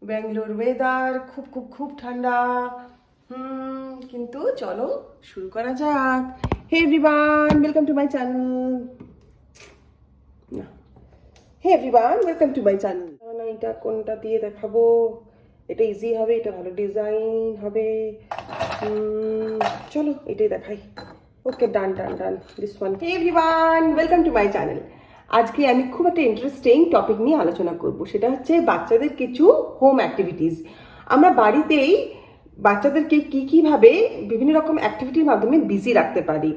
Bangalore weather খুব খুব খুব ঠান্ডা। কিন্তু চলো শুরু করা যাক। Hey everyone, welcome to my channel. Hey everyone, welcome to my channel. এটা কোনটা দিয়ে দেখাবো? এটা ইজি হবে, এটা ভালো ডিজাইন হবে। চলো এটাই দেখাই। Okay, done done done, this one. Hey everyone, welcome to my channel. আজকে আমি খুব একটা ইন্টারেস্টিং টপিক নিয়ে আলোচনা করব, সেটা হচ্ছে বাচ্চাদের কিছু হোম অ্যাক্টিভিটিস। আমরা বাড়িতেই বাচ্চাদেরকে কীভাবে বিভিন্ন রকম অ্যাক্টিভিটির মাধ্যমে বিজি রাখতে পারি।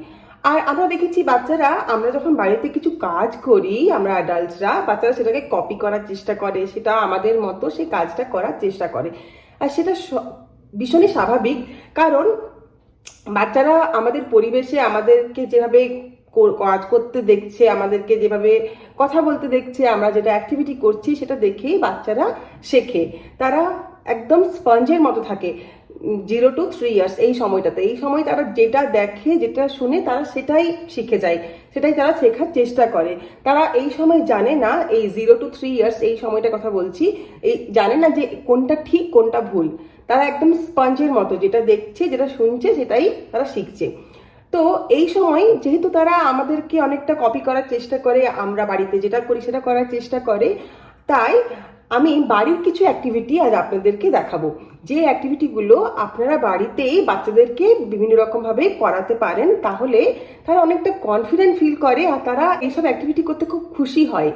আর আমরা দেখেছি বাচ্চারা, আমরা যখন বাড়িতে কিছু কাজ করি, আমরা অ্যাডাল্টসরা, বাচ্চারা সেটাকে কপি করার চেষ্টা করে, সেটা আমাদের মতো সেই কাজটা করার চেষ্টা করে। আর সেটা ভীষণই স্বাভাবিক, কারণ বাচ্চারা আমাদের পরিবেশে আমাদেরকে যেভাবে কাজ করতে দেখছে, আমাদেরকে যেভাবে কথা বলতে দেখছে, আমরা যেটা অ্যাক্টিভিটি করছি সেটা দেখেই বাচ্চারা শেখে। তারা একদম স্পঞ্জের মতো থাকে 0 to 3 ইয়ার্স এই সময়টাতে। এই সময় তারা যেটা দেখে, যেটা শুনে, তারা সেটাই শিখে যায়, সেটাই তারা শেখার চেষ্টা করে। তারা এই সময় জানে না, এই 0 to 3 ইয়ার্স এই সময়টার কথা বলছি, এই জানে না যে কোনটা ঠিক কোনটা ভুল। তারা একদম স্পঞ্জের মতো, যেটা দেখছে যেটা শুনছে সেটাই তারা শিখছে। তো এই সময় যেহেতু তারা আমাদেরকে অনেকটা কপি করার চেষ্টা করে, আমরা বাড়িতে যেটা করি সেটা করার চেষ্টা করে, তাই আমি বাড়ির কিছু অ্যাক্টিভিটি আজ আপনাদেরকে দেখাবো, যে অ্যাক্টিভিটিগুলো আপনারা বাড়িতেই বাচ্চাদেরকে বিভিন্ন রকমভাবে করাতে পারেন। তাহলে তারা অনেকটা কনফিডেন্ট ফিল করে আর তারা এইসব অ্যাক্টিভিটি করতে খুব খুশি হয়।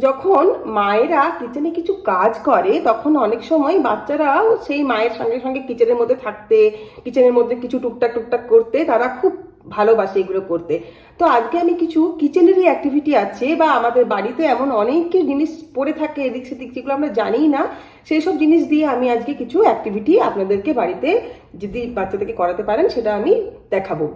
যখন মায়েরা কিচেনে কিছু কাজ করে, তখন অনেক সময় বাচ্চারাও সেই মায়ের সঙ্গে সঙ্গে কিচেনের মধ্যে থাকতে, কিচেনের মধ্যে কিছু টুকটাক টুকটাক করতে তারা খুব ভালোবাসে এগুলো করতে। তো আজকে আমি কিছু কিচেনেরই অ্যাক্টিভিটি আছে, বা আমাদের বাড়িতে এমন অনেক জিনিস পড়ে থাকে এদিক সেদিক, যেগুলো আমরা জানি না, সেই সব জিনিস দিয়ে আমি আজকে কিছু অ্যাক্টিভিটি আপনাদেরকে বাড়িতে যদি বাচ্চাদেরকে করাতে পারেন সেটা আমি দেখাবো।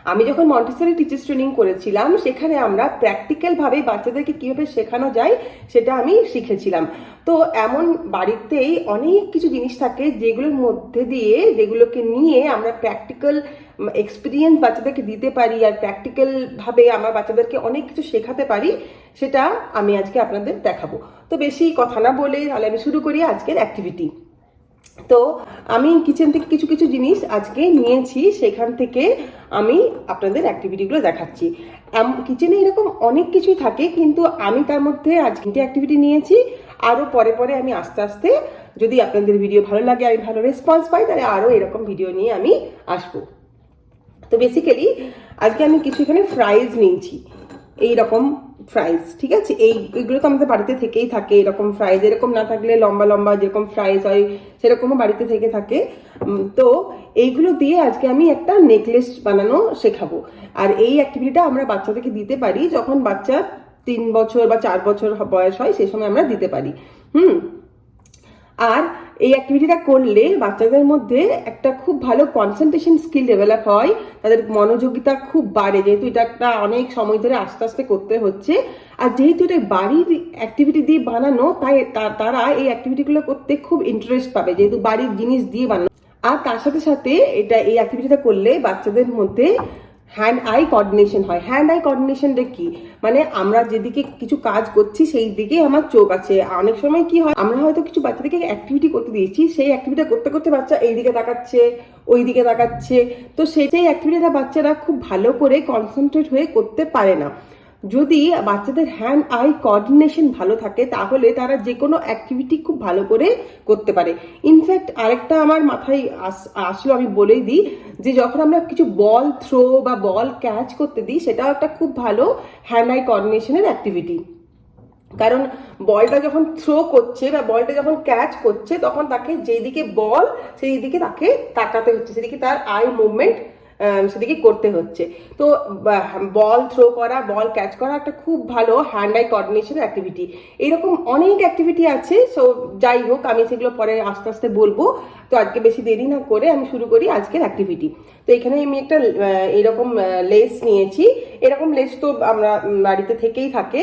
আমি যখন মন্টেসরি টিচার্স ট্রেনিং করেছিলাম, সেখানে আমরা প্র্যাকটিক্যালভাবে বাচ্চাদেরকে কীভাবে শেখানো যায় সেটা আমি শিখেছিলাম। তো এমন বাড়িতেই অনেক কিছু জিনিস থাকে যেগুলোর মধ্যে দিয়ে, যেগুলোকে নিয়ে আমরা প্র্যাকটিক্যাল এক্সপিরিয়েন্স বাচ্চাদেরকে দিতে পারি, আর প্র্যাকটিক্যালভাবে আমরা বাচ্চাদেরকে অনেক কিছু শেখাতে পারি, সেটা আমি আজকে আপনাদের দেখাবো। তো বেশি কথা না বলে তাহলে আমি শুরু করি আজকের অ্যাক্টিভিটি। তো আমি কিচেন থেকে কিছু কিছু জিনিস আজকে নিয়েছি, সেখান থেকে আমি আপনাদের অ্যাক্টিভিটিগুলো দেখাচ্ছি। কিচেনে এরকম অনেক কিছুই থাকে, কিন্তু আমি তার মধ্যে আজ 3টে অ্যাক্টিভিটি নিয়েছি। আরও পরে পরে আমি আস্তে আস্তে, যদি আপনাদের ভিডিও ভালো লাগে, আমি ভালো রেসপন্স পাই, তাহলে আরও এরকম ভিডিও নিয়ে আমি আসবো। তো বেসিক্যালি আজকে আমি কিছু এখানে ফ্রাইজ নিয়েছি, এইরকম ফ্রাইজ, ঠিক আছে? এইগুলো তো আমাদের বাড়িতে থেকেই থাকে, এরকম ফ্রাইজ। এরকম না থাকলে লম্বা লম্বা যেরকম ফ্রাইজ হয় সেরকমও বাড়িতে থেকে থাকে। তো এইগুলো দিয়ে আজকে আমি একটা নেকলেস বানানো শেখাবো। আর এই অ্যাক্টিভিটিটা আমরা বাচ্চাদেরকে দিতে পারি যখন বাচ্চা 3 বছর বা 4 বছর বয়স হয়, সেই সময় আমরা দিতে পারি। আর এই অ্যাক্টিভিটিটা করলে বাচ্চাদের মধ্যে একটা খুব ভালো কনসেন্ট্রেশন স্কিল ডেভেলপ হয়, তাদের মনোযোগিতা খুব বাড়ে, যেহেতু এটা একটা অনেক সময় ধরে আস্তে আস্তে করতে হচ্ছে। আর যেহেতু এটা বাড়ির অ্যাক্টিভিটি দিয়ে বানানো, তাই তারা এই অ্যাক্টিভিটিগুলো করতে খুব ইন্টারেস্ট পাবে, যেহেতু বাড়ির জিনিস দিয়ে বানানো। আর তার সাথে সাথে এই অ্যাক্টিভিটিটা করলে বাচ্চাদের মধ্যে হ্যান্ড আই কোঅর্ডিনেশন হয়। হ্যান্ড আই কোঅর্ডিনেশনটা কি? মানে আমরা যেদিকে কিছু কাজ করছি সেই দিকে আমার চোখ আছে। অনেক সময় কি হয়, আমরা হয়তো কিছু বাচ্চাদেরকে অ্যাক্টিভিটি করতে দিয়েছি, সেই অ্যাক্টিভিটি করতে করতে বাচ্চা এই দিকে তাকাচ্ছে, ওই দিকে তাকাচ্ছে। তো সেই অ্যাক্টিভিটিটা বাচ্চারা খুব ভালো করে কনসেন্ট্রেট হয়ে করতে পারে না। যদি বাচ্চাদের হ্যান্ড আই কোঅর্ডিনেশন ভালো থাকে, তাহলে তারা যে কোনো অ্যাক্টিভিটি খুব ভালো করে করতে পারে। ইনফ্যাক্ট আরেকটা আমার মাথায় আসলো, আমি বলেই দিই, যে যখন আমরা কিছু বল থ্রো বা বল ক্যাচ করতে দিই, সেটাও একটা খুব ভালো হ্যান্ড আই কোঅর্ডিনেশনের অ্যাক্টিভিটি। কারণ বলটা যখন থ্রো করছে বা বলটা যখন ক্যাচ করছে, তখন তাকে যেদিকে বল সেই দিকে তাকে তাকাতে হচ্ছে, সেদিকে তার আই মুভমেন্ট সেদিকে করতে হচ্ছে। তো বল থ্রো করা, বল ক্যাচ করা একটা খুব ভালো হ্যান্ড আই কোঅর্ডিনেশনের অ্যাক্টিভিটি। এইরকম অনেক অ্যাক্টিভিটি আছে। সো যাই হোক, আমি সেগুলো পরে আস্তে আস্তে বলবো। তো আজকে বেশি দেরি না করে আমি শুরু করি আজকের অ্যাক্টিভিটি। তো এখানে আমি একটা এরকম লেস নিয়েছি। এরকম লেস তো আমরা বাড়িতে থেকেই থাকে।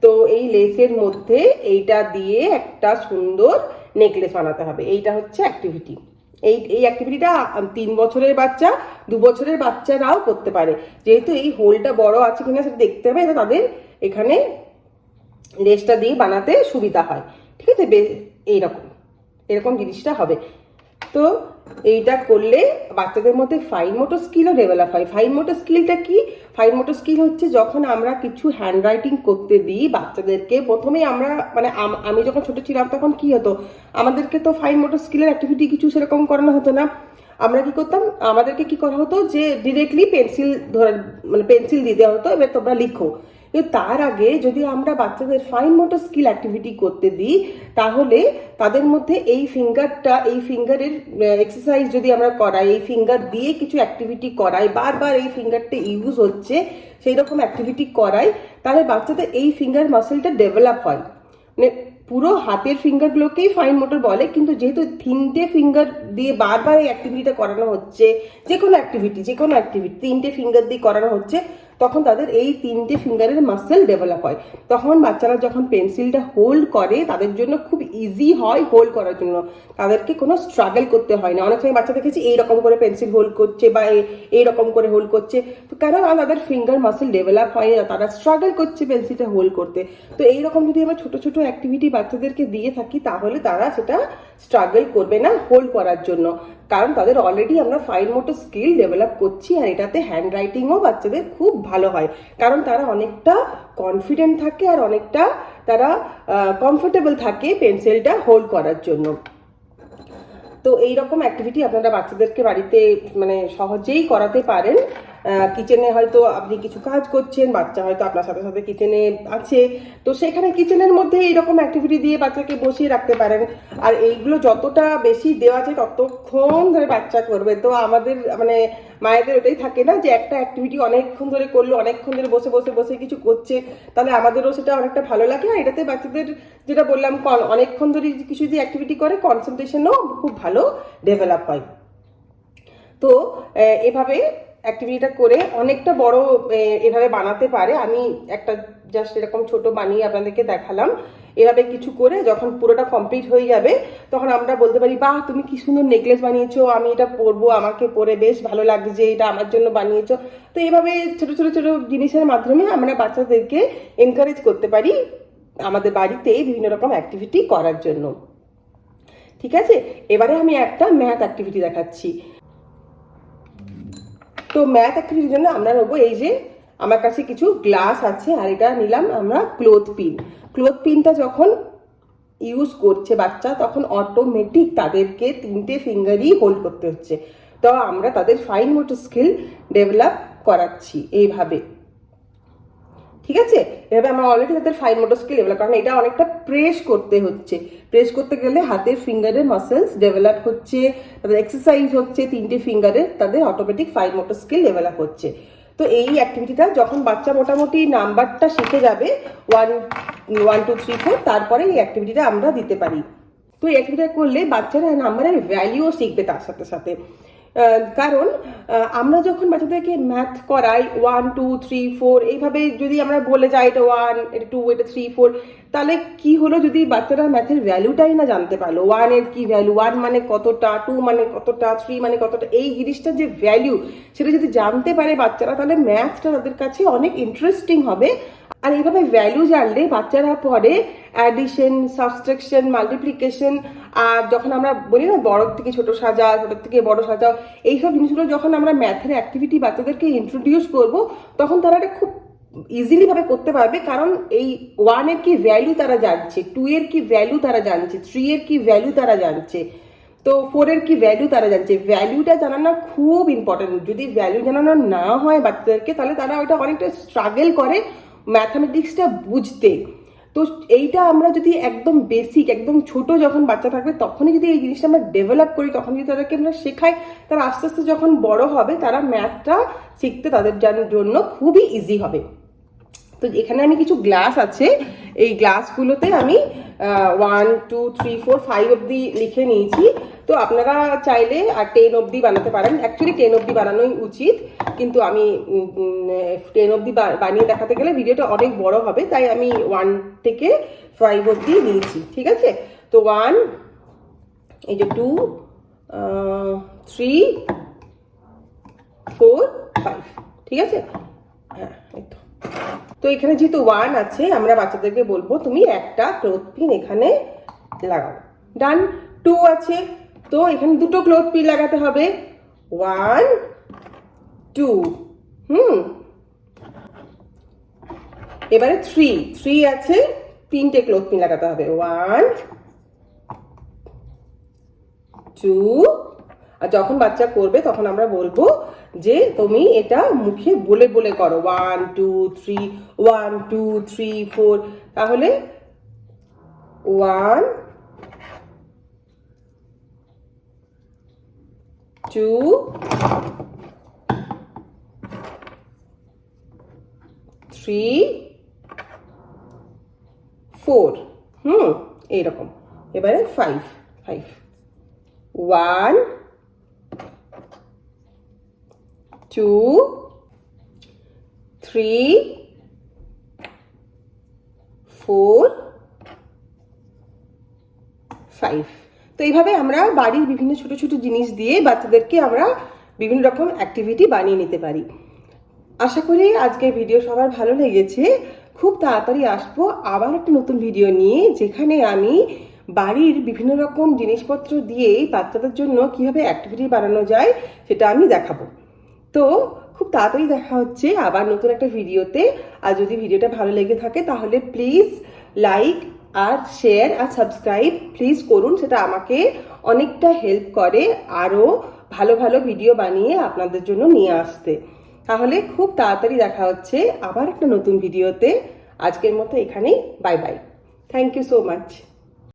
তো এই লেসের মধ্যে এইটা দিয়ে একটা সুন্দর নেকলেস বানাতে হবে। এইটা হচ্ছে অ্যাক্টিভিটি। এই অ্যাক্টিভিটিটা 3 বছরের বাচ্চা, 2 বছরের বাচ্চারাও করতে পারে। যেহেতু এই হোলটা বড় আছে কিনা সেটা দেখতে হবে, এটা তাদের এখানে লেসটা দিয়ে বানাতে সুবিধা হয়, ঠিক আছে? এইরকম এরকম জিনিসটা হবে। তো এইটা করলে বাচ্চাদের মধ্যে ফাইন মোটর স্কিলও ডেভেলপ হয়। ফাইন মোটর স্কিলটা কি? ফাইন মোটর স্কিল হচ্ছে যখন আমরা কিছু হ্যান্ড রাইটিং করতে দিই বাচ্চাদেরকে, প্রথমেই আমরা মানে আমি যখন ছোট ছিলাম তখন কি হতো, আমাদেরকে তো ফাইন মোটর স্কিলের অ্যাক্টিভিটি কিছু সেরকম করানো হতো না। আমরা কি করতাম, আমাদেরকে কি করা হতো যে ডিরেক্টলি পেন্সিল ধরে মানে পেন্সিল দিয়ে দেওয়া হতো, এবার তোমরা লিখো। কিন্তু তার আগে যদি আমরা বাচ্চাদের ফাইন মোটর স্কিল অ্যাক্টিভিটি করতে দিই, তাহলে তাদের মধ্যে এই ফিঙ্গারের এক্সারসাইজ যদি আমরা করাই, এই ফিঙ্গার দিয়ে কিছু অ্যাক্টিভিটি করাই, বারবার এই ফিঙ্গারটা ইউজ হচ্ছে সেই রকম অ্যাক্টিভিটি করাই, তাহলে বাচ্চাদের এই ফিঙ্গার মাসেলটা ডেভেলপ হয়। মানে পুরো হাতের ফিঙ্গারগুলোকেই ফাইন মোটর বলে, কিন্তু যেহেতু 3টে ফিঙ্গার দিয়ে বারবার এই অ্যাক্টিভিটিটা করানো হচ্ছে, যে কোনো অ্যাক্টিভিটি 3টে ফিঙ্গার দিয়ে করানো হচ্ছে, তখন তাদের এই 3টে ফিঙ্গারের মাসেল ডেভেলপ হয়। তখন বাচ্চারা যখন পেন্সিলটা হোল্ড করে তাদের জন্য খুব ইজি হয় হোল্ড করার জন্য, তাদেরকে কোনো স্ট্রাগল করতে হয় না। অনেক সময় বাচ্চা দেখেছি এইরকম করে পেন্সিল হোল্ড করছে বা এইরকম করে হোল্ড করছে, তো কারণ তাদের ফিঙ্গার মাসেল ডেভেলপ হয় না, তারা স্ট্রাগল করছে পেন্সিলটা হোল্ড করতে। তো এইরকম যদি আমরা ছোট ছোট অ্যাক্টিভিটি বাচ্চাদেরকে দিয়ে থাকি, তাহলে তারা সেটা স্ট্রাগল করবে না হোল্ড করার জন্য, কারণ তাদের অলরেডি আমরা ফাইন মোটর স্কিল ডেভেলপ করছি। আর এটাতে হ্যান্ড রাইটিংও বাচ্চাদের খুব ভালো হয়, কারণ তারা অনেকটা কনফিডেন্ট থাকে আর অনেকটা তারা কমফোর্টেবল থাকে পেন্সিলটা হোল্ড করার জন্য। তো এইরকম অ্যাক্টিভিটি আপনারা বাচ্চাদেরকে বাড়িতে মানে সহজেই করাতে পারেন। কিচেনে হয়তো আপনি কিছু কাজ করছেন, বাচ্চা হয়তো আপনার সাথে সাথে কিচেনে আছে, তো সেখানে কিচেনের মধ্যে এইরকম অ্যাক্টিভিটি দিয়ে বাচ্চাকে বসিয়ে রাখতে পারেন। আর এইগুলো যতটা বেশি দেওয়া যায় ততক্ষণ ধরে বাচ্চা করবে। তো আমাদের মানে মায়েদের ওটাই থাকে না যে একটা অ্যাক্টিভিটি অনেকক্ষণ ধরে করলো, অনেকক্ষণ ধরে বসে বসে বসে কিছু করছে, তাহলে আমাদেরও সেটা অনেকটা ভালো লাগে। আর এটাতে বাচ্চাদের যেটা বললাম অনেকক্ষণ ধরে কিছু যদি অ্যাক্টিভিটি করে কনসেন্ট্রেশনও খুব ভালো ডেভেলপ হয়। তো এভাবে অ্যাক্টিভিটিটা করে অনেকটা বড় এভাবে বানাতে পারে। আমি একটা জাস্ট এরকম ছোট বানিয়ে আপনাদেরকে দেখালাম। এভাবে কিছু করে যখন পুরোটা কমপ্লিট হয়ে যাবে, তখন আমরা বলতে পারি বাহ তুমি কি সুন্দর নেকলেস বানিয়েছো, আমি এটা পরবো, আমাকে পরে বেশ ভালো লাগছে, এটা আমার জন্য বানিয়েছো। তো এইভাবে ছোট ছোট ছোট জিনিসের মাধ্যমে আমরা বাচ্চাদেরকে এনকারেজ করতে পারি আমাদের বাড়িতে বিভিন্ন রকম অ্যাক্টিভিটি করার জন্য। ঠিক আছে, এবারে আমি একটা ম্যাথ অ্যাক্টিভিটি দেখাচ্ছি। তো ম্যাথ অ্যাক্টিভিটির জন্য আমরা নেবো, এই যে আমার কাছে কিছু গ্লাস আছে, আর এটা নিলাম আমরা ক্লোথ পিন। ক্লোথ পিনটা যখন ইউজ করছে বাচ্চা, তখন অটোমেটিক তাদেরকে 3টে ফিঙ্গারই হোল্ড করতে হচ্ছে। তো আমরা তাদের ফাইন মোটর স্কিল ডেভেলপ করাচ্ছি এইভাবে। ঠিক আছে, এভাবে আমরা অলরেডি তাদের ফাইন মোটর স্কিল ডেভেলপ, কারণ এটা অনেকটা প্রেস করতে হচ্ছে। প্রেস করতে গেলে হাতের ফিঙ্গারের মাসেলস ডেভেলপ হচ্ছে, তাদের এক্সারসাইজ হচ্ছে 3টে ফিঙ্গারের, তাদের automatic fine motor skill develop হচ্ছে। তো এই অ্যাক্টিভিটিটা যখন বাচ্চা মোটামুটি নাম্বারটা শিখে যাবে 1 2 3 4, তারপরে এই অ্যাক্টিভিটিটা আমরা দিতে পারি। তো এই অ্যাক্টিভিটিটা করলে বাচ্চারা নাম্বারের ভ্যালুও শিখবে তার সাথে সাথে। কারণ আমরা যখন বাচ্চাদেরকে ম্যাথ করাই 1 2 3 4 এইভাবে যদি আমরা বলে যাই এটা 1 এটা 2 এটা 3 4, তাহলে কি হলো, যদি বাচ্চারা ম্যাথের ভ্যালুটাই না জানতে পারলো, 1 এর কি ভ্যালু, 1 মানে কতটা, 2 মানে কতটা, 3 মানে কতটা, এই জিনিসটার যে ভ্যালু সেটা যদি জানতে পারে বাচ্চারা, তাহলে ম্যাথটা তাদের কাছে অনেক ইন্টারেস্টিং হবে। আর এইভাবে ভ্যালু জানলে বাচ্চারা পরে অ্যাডিশন, সাবট্রাকশন, মাল্টিপ্লিকেশন, আর যখন আমরা বলি না বড় থেকে ছোট সাজাও, ছোট থেকে বড় সাজাও, এইসব জিনিসগুলো যখন আমরা ম্যাথের অ্যাক্টিভিটি বাচ্চাদেরকে ইন্ট্রোডিউস করব, তখন তারা এটা খুব ইজিলি ভাবে করতে পারবে। কারণ এই 1 এর কি ভ্যালু তারা জানছে, 2 এর কি ভ্যালু তারা জানছে, 3 এর কি ভ্যালু তারা জানছে, তো 4 এর কি ভ্যালু তারা জানছে। ভ্যালুটা জানানো খুব ইম্পর্টেন্ট। যদি ভ্যালু জানানো না হয় বাচ্চাদেরকে, তাহলে তারা ওইটা অনেকটা স্ট্রাগল করে ম্যাথামেটিক্সটা বুঝতে। তো এইটা আমরা যদি একদম বেসিক, একদম ছোট যখন বাচ্চা থাকবে তখনই যদি এই জিনিসটা আমরা ডেভেলপ করি, তখন যদি তাদেরকে আমরা শেখাই, তারা আস্তে আস্তে যখন বড় হবে তারা ম্যাথটা শিখতে তাদের জন্য খুবই ইজি হবে। তো এখানে আমি কিছু গ্লাস আছে, এই গ্লাসগুলোতে আমি 1 2 3 4 5 অব্দি লিখে নিয়েছি। তো আপনারা চাইলে আর 10 অব্দি বানাতে পারেন। অ্যাকচুয়ালি 10 অব্দি বানানোই উচিত, কিন্তু আমি 10 অব্দি বানিয়ে দেখাতে গেলে ভিডিওটা অনেক বড় হবে, তাই আমি 1 থেকে 5 অব্দি নিয়েছি। ঠিক আছে, তো 1, এই যে 2 3 4 5, ঠিক আছে। হ্যাঁ, এই তো এখানে যেহেতু 1 আছে, আমরা বাচ্চাদেরকে বলবো তুমি একটা ক্লোথ পিন এখানে লাগাও। ডান। 2 আছে, তো এখানে দুটো ক্লথ পিন লাগাতে হবে, 1 2। এবারে 3 আছে, 3টে ক্লথ পিন লাগাতে হবে, 1 2। আর যখন বাচ্চা করবে তখন আমরা বলবো যে তুমি এটা মুখে বলে বলে করো, 1 2 3 1 2 3 4। তাহলে 1 2 3 4। এইরকম। এবারে 5 1 2 3 4 5। তো এইভাবে আমরা বাড়ির বিভিন্ন ছোট ছোট জিনিস দিয়ে বাচ্চাদেরকে আমরা বিভিন্ন রকম অ্যাক্টিভিটি বানিয়ে নিতে পারি। আশা করি আজকের ভিডিও সবার ভালো লেগেছে। খুব তাড়াতাড়ি আসবো আবার একটা নতুন ভিডিও নিয়ে, যেখানে আমি বাড়ির বিভিন্ন রকম জিনিসপত্র দিয়ে বাচ্চাদের জন্য কিভাবে অ্যাক্টিভিটি বানানো যায় সেটা আমি দেখাবো। তো খুব তাড়াতাড়ি দেখা হচ্ছে আবার নতুন একটা ভিডিওতে। আর যদি ভিডিওটা ভালো লেগে থাকে তাহলে প্লিজ লাইক আর শেয়ার আর সাবস্ক্রাইব প্লিজ করুন, সেটা আমাকে অনেকটা হেল্প করে আরও ভালো ভালো ভিডিও বানিয়ে আপনাদের জন্য নিয়ে আসতে। তাহলে খুব তাড়াতাড়ি দেখা হচ্ছে আবার একটা নতুন ভিডিওতে। আজকের মতো এখানেই, bye bye, thank you so much.